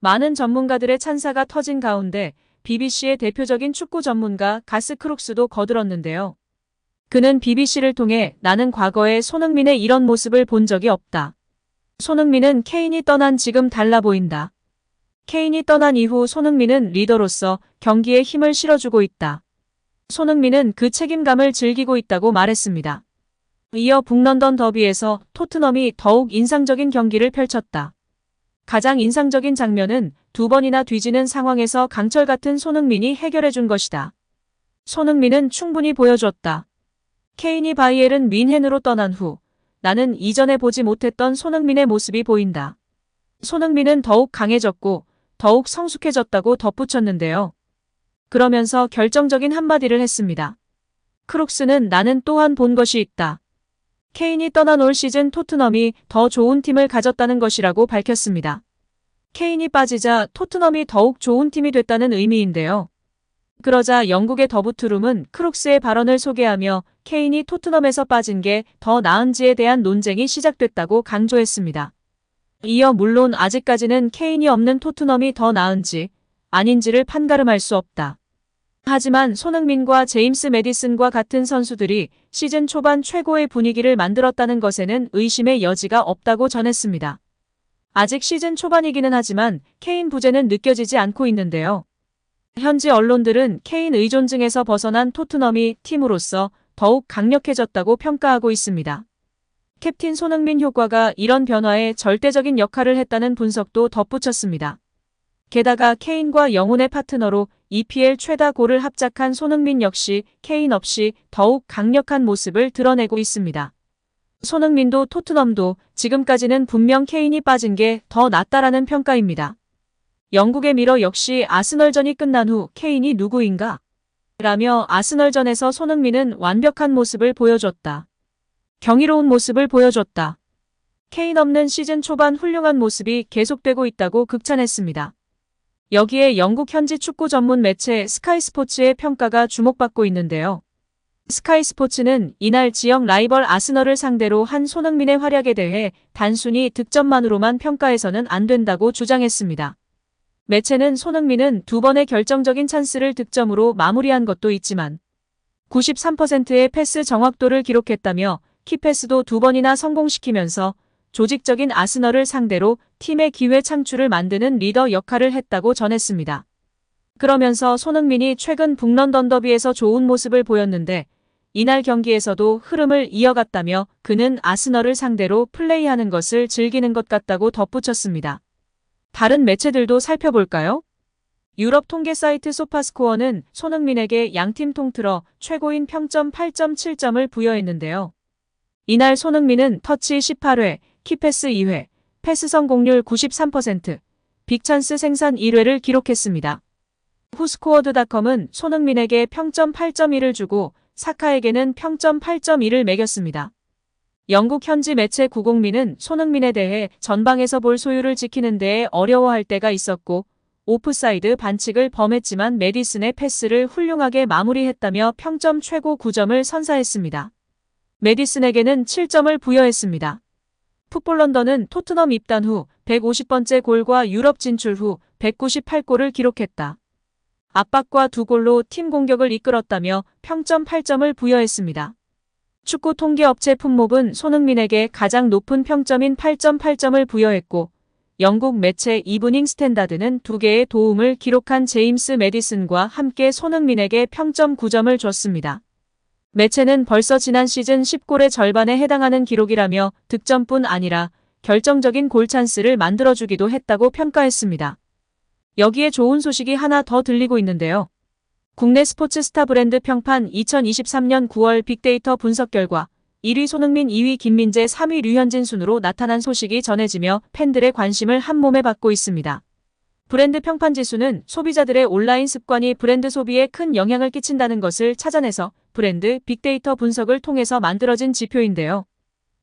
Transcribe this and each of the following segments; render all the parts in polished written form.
많은 전문가들의 찬사가 터진 가운데 BBC의 대표적인 축구 전문가 가스 크룩스도 거들었는데요. 그는 BBC를 통해 나는 과거에 손흥민의 이런 모습을 본 적이 없다. 손흥민은 케인이 떠난 지금 달라 보인다. 케인이 떠난 이후 손흥민은 리더로서 경기에 힘을 실어주고 있다. 손흥민은 그 책임감을 즐기고 있다고 말했습니다. 이어 북런던 더비에서 토트넘이 더욱 인상적인 경기를 펼쳤다. 가장 인상적인 장면은 두 번이나 뒤지는 상황에서 강철 같은 손흥민이 해결해준 것이다. 손흥민은 충분히 보여줬다. 케인이 바이에른 뮌헨으로 떠난 후 나는 이전에 보지 못했던 손흥민의 모습이 보인다. 손흥민은 더욱 강해졌고 더욱 성숙해졌다고 덧붙였는데요. 그러면서 결정적인 한마디를 했습니다. 크룩스는 나는 또한 본 것이 있다. 케인이 떠난 올 시즌 토트넘이 더 좋은 팀을 가졌다는 것이라고 밝혔습니다. 케인이 빠지자 토트넘이 더욱 좋은 팀이 됐다는 의미인데요. 그러자 영국의 더부트룸은 크룩스의 발언을 소개하며 케인이 토트넘에서 빠진 게 더 나은지에 대한 논쟁이 시작됐다고 강조했습니다. 이어 물론 아직까지는 케인이 없는 토트넘이 더 나은지 아닌지를 판가름할 수 없다. 하지만 손흥민과 제임스 매디슨과 같은 선수들이 시즌 초반 최고의 분위기를 만들었다는 것에는 의심의 여지가 없다고 전했습니다. 아직 시즌 초반이기는 하지만 케인 부재는 느껴지지 않고 있는데요. 현지 언론들은 케인 의존증에서 벗어난 토트넘이 팀으로서 더욱 강력해졌다고 평가하고 있습니다. 캡틴 손흥민 효과가 이런 변화에 절대적인 역할을 했다는 분석도 덧붙였습니다. 게다가 케인과 영혼의 파트너로 EPL 최다 골을 합작한 손흥민 역시 케인 없이 더욱 강력한 모습을 드러내고 있습니다. 손흥민도 토트넘도 지금까지는 분명 케인이 빠진 게 더 낫다라는 평가입니다. 영국의 미러 역시 아스널전이 끝난 후 케인이 누구인가? 라며 아스널전에서 손흥민은 완벽한 모습을 보여줬다. 경이로운 모습을 보여줬다. 케인 없는 시즌 초반 훌륭한 모습이 계속되고 있다고 극찬했습니다. 여기에 영국 현지 축구 전문 매체 스카이 스포츠의 평가가 주목받고 있는데요. 스카이 스포츠는 이날 지역 라이벌 아스널을 상대로 한 손흥민의 활약에 대해 단순히 득점만으로만 평가해서는 안 된다고 주장했습니다. 매체는 손흥민은 두 번의 결정적인 찬스를 득점으로 마무리한 것도 있지만 93%의 패스 정확도를 기록했다며 키패스도 두 번이나 성공시키면서 조직적인 아스널을 상대로 팀의 기회 창출을 만드는 리더 역할을 했다고 전했습니다. 그러면서 손흥민이 최근 북런던 더비에서 좋은 모습을 보였는데 이날 경기에서도 흐름을 이어갔다며 그는 아스널을 상대로 플레이하는 것을 즐기는 것 같다고 덧붙였습니다. 다른 매체들도 살펴볼까요? 유럽 통계 사이트 소파스코어는 손흥민에게 양팀 통틀어 최고인 평점 8.7점을 부여했는데요. 이날 손흥민은 터치 18회, 키패스 2회, 패스 성공률 93%, 빅찬스 생산 1회를 기록했습니다. 후스코어드닷컴은 손흥민에게 평점 8.1을 주고 사카에게는 평점 8.1을 매겼습니다. 영국 현지 매체 구공민은 손흥민에 대해 전방에서 볼 소유를 지키는 데에 어려워할 때가 있었고 오프사이드 반칙을 범했지만 매디슨의 패스를 훌륭하게 마무리했다며 평점 최고 9점을 선사했습니다. 매디슨에게는 7점을 부여했습니다. 풋볼런던은 토트넘 입단 후 150번째 골과 유럽 진출 후 198골을 기록했다. 압박과 두 골로 팀 공격을 이끌었다며 평점 8점을 부여했습니다. 축구 통계 업체 풋몹은 손흥민에게 가장 높은 평점인 8.8점을 부여했고 영국 매체 이브닝 스탠다드는 2개의 도움을 기록한 제임스 매디슨과 함께 손흥민에게 평점 9점을 줬습니다. 매체는 벌써 지난 시즌 10골의 절반에 해당하는 기록이라며 득점뿐 아니라 결정적인 골 찬스를 만들어주기도 했다고 평가했습니다. 여기에 좋은 소식이 하나 더 들리고 있는데요. 국내 스포츠 스타 브랜드 평판 2023년 9월 빅데이터 분석 결과 1위 손흥민, 2위 김민재, 3위 류현진 순으로 나타난 소식이 전해지며 팬들의 관심을 한몸에 받고 있습니다. 브랜드 평판 지수는 소비자들의 온라인 습관이 브랜드 소비에 큰 영향을 끼친다는 것을 찾아내서 브랜드 빅데이터 분석을 통해서 만들어진 지표인데요.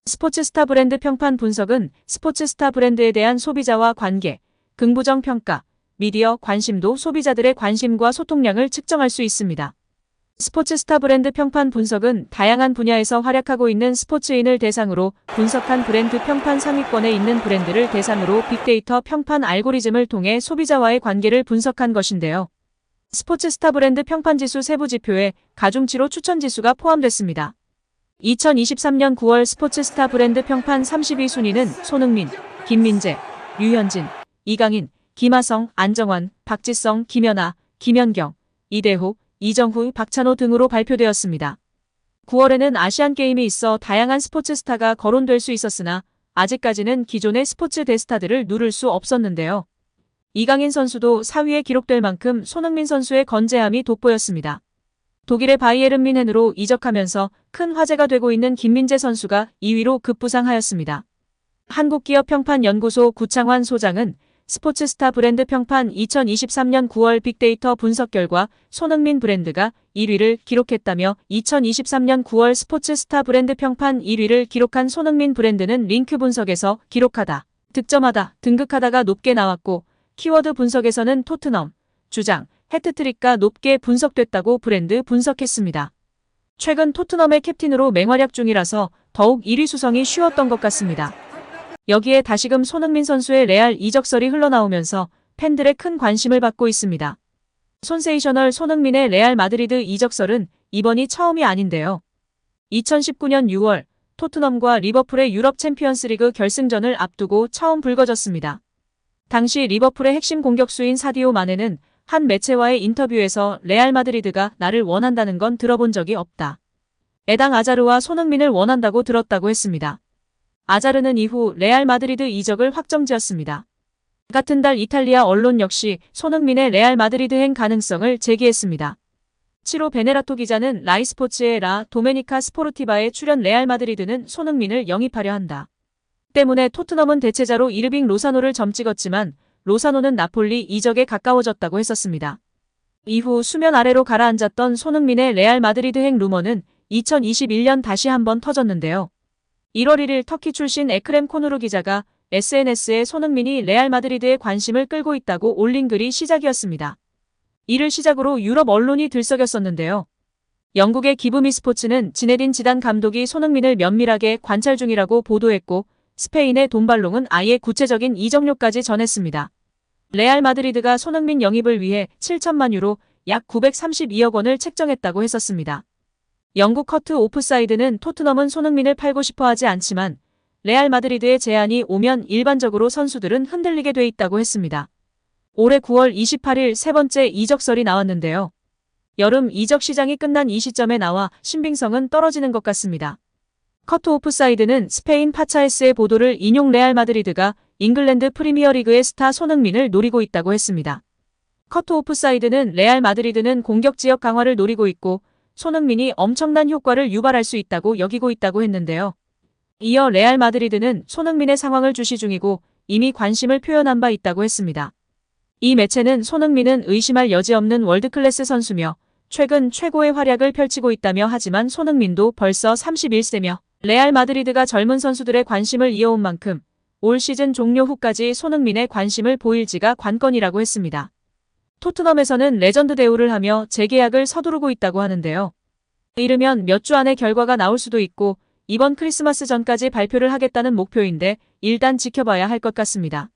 스포츠 스타 브랜드 평판 분석은 스포츠 스타 브랜드에 대한 소비자와 관계, 긍부정 평가, 미디어 관심도 소비자들의 관심과 소통량을 측정할 수 있습니다. 스포츠스타 브랜드 평판 분석은 다양한 분야에서 활약하고 있는 스포츠인을 대상으로 분석한 브랜드 평판 상위권에 있는 브랜드를 대상으로 빅데이터 평판 알고리즘을 통해 소비자와의 관계를 분석한 것인데요. 스포츠스타 브랜드 평판지수 세부 지표에 가중치로 추천지수가 포함됐습니다. 2023년 9월 스포츠스타 브랜드 평판 32순위는 손흥민, 김민재, 류현진, 이강인, 김하성, 안정환, 박지성, 김연아, 김연경, 이대호, 이정후, 박찬호 등으로 발표되었습니다. 9월에는 아시안게임이 있어 다양한 스포츠 스타가 거론될 수 있었으나 아직까지는 기존의 스포츠 대스타들을 누를 수 없었는데요. 이강인 선수도 4위에 기록될 만큼 손흥민 선수의 건재함이 돋보였습니다. 독일의 바이에른 뮌헨으로 이적하면서 큰 화제가 되고 있는 김민재 선수가 2위로 급부상하였습니다. 한국기업평판연구소 구창환 소장은 스포츠스타 브랜드 평판 2023년 9월 빅데이터 분석 결과 손흥민 브랜드가 1위를 기록했다며 2023년 9월 스포츠스타 브랜드 평판 1위를 기록한 손흥민 브랜드는 링크 분석에서 기록하다, 득점하다, 등극하다가 높게 나왔고 키워드 분석에서는 토트넘, 주장, 해트트릭가 높게 분석됐다고 브랜드 분석했습니다. 최근 토트넘의 캡틴으로 맹활약 중이라서 더욱 1위 수성이 쉬웠던 것 같습니다. 여기에 다시금 손흥민 선수의 레알 이적설이 흘러나오면서 팬들의 큰 관심을 받고 있습니다. 손세이셔널 손흥민의 레알 마드리드 이적설은 이번이 처음이 아닌데요. 2019년 6월 토트넘과 리버풀의 유럽 챔피언스리그 결승전을 앞두고 처음 불거졌습니다. 당시 리버풀의 핵심 공격수인 사디오 마네는 한 매체와의 인터뷰에서 레알 마드리드가 나를 원한다는 건 들어본 적이 없다. 에당 아자르와 손흥민을 원한다고 들었다고 했습니다. 아자르는 이후 레알 마드리드 이적을 확정지었습니다. 같은 달 이탈리아 언론 역시 손흥민의 레알 마드리드행 가능성을 제기했습니다. 7호 베네라토 기자는 라이스포츠의 라 도메니카 스포르티바에 출연 레알 마드리드는 손흥민을 영입하려 한다. 때문에 토트넘은 대체자로 이르빙 로사노를 점찍었지만 로사노는 나폴리 이적에 가까워졌다고 했었습니다. 이후 수면 아래로 가라앉았던 손흥민의 레알 마드리드행 루머는 2021년 다시 한번 터졌는데요. 1월 1일 터키 출신 에크렘 코누르 기자가 SNS에 손흥민이 레알 마드리드에 관심을 끌고 있다고 올린 글이 시작이었습니다. 이를 시작으로 유럽 언론이 들썩였었는데요. 영국의 기브미 스포츠는 지네딘 지단 감독이 손흥민을 면밀하게 관찰 중이라고 보도했고 스페인의 돈발롱은 아예 구체적인 이적료까지 전했습니다. 레알 마드리드가 손흥민 영입을 위해 7천만 유로 약 932억 원을 책정했다고 했었습니다. 영국 커트 오프사이드는 토트넘은 손흥민을 팔고 싶어 하지 않지만 레알 마드리드의 제안이 오면 일반적으로 선수들은 흔들리게 돼 있다고 했습니다. 올해 9월 28일 세 번째 이적설이 나왔는데요. 여름 이적 시장이 끝난 이 시점에 나와 신빙성은 떨어지는 것 같습니다. 커트 오프사이드는 스페인 파차에스의 보도를 인용 레알 마드리드가 잉글랜드 프리미어리그의 스타 손흥민을 노리고 있다고 했습니다. 커트 오프사이드는 레알 마드리드는 공격 지역 강화를 노리고 있고 손흥민이 엄청난 효과를 유발할 수 있다고 여기고 있다고 했는데요. 이어 레알 마드리드는 손흥민의 상황을 주시 중이고 이미 관심을 표현한 바 있다고 했습니다. 이 매체는 손흥민은 의심할 여지 없는 월드클래스 선수며 최근 최고의 활약을 펼치고 있다며 하지만 손흥민도 벌써 31세며 레알 마드리드가 젊은 선수들의 관심을 이어온 만큼 올 시즌 종료 후까지 손흥민의 관심을 보일지가 관건이라고 했습니다. 토트넘에서는 레전드 대우를 하며 재계약을 서두르고 있다고 하는데요. 이르면 몇 주 안에 결과가 나올 수도 있고 이번 크리스마스 전까지 발표를 하겠다는 목표인데 일단 지켜봐야 할 것 같습니다.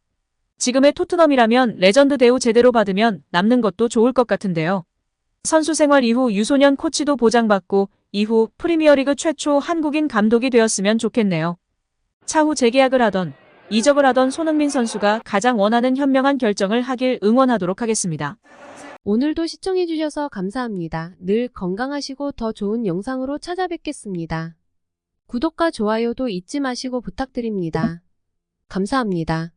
지금의 토트넘이라면 레전드 대우 제대로 받으면 남는 것도 좋을 것 같은데요. 선수 생활 이후 유소년 코치도 보장받고 이후 프리미어리그 최초 한국인 감독이 되었으면 좋겠네요. 차후 재계약을 하던 이적을 하던 손흥민 선수가 가장 원하는 현명한 결정을 하길 응원하도록 하겠습니다. 오늘도 시청해주셔서 감사합니다. 늘 건강하시고 더 좋은 영상으로 찾아뵙겠습니다. 구독과 좋아요도 잊지 마시고 부탁드립니다. 감사합니다.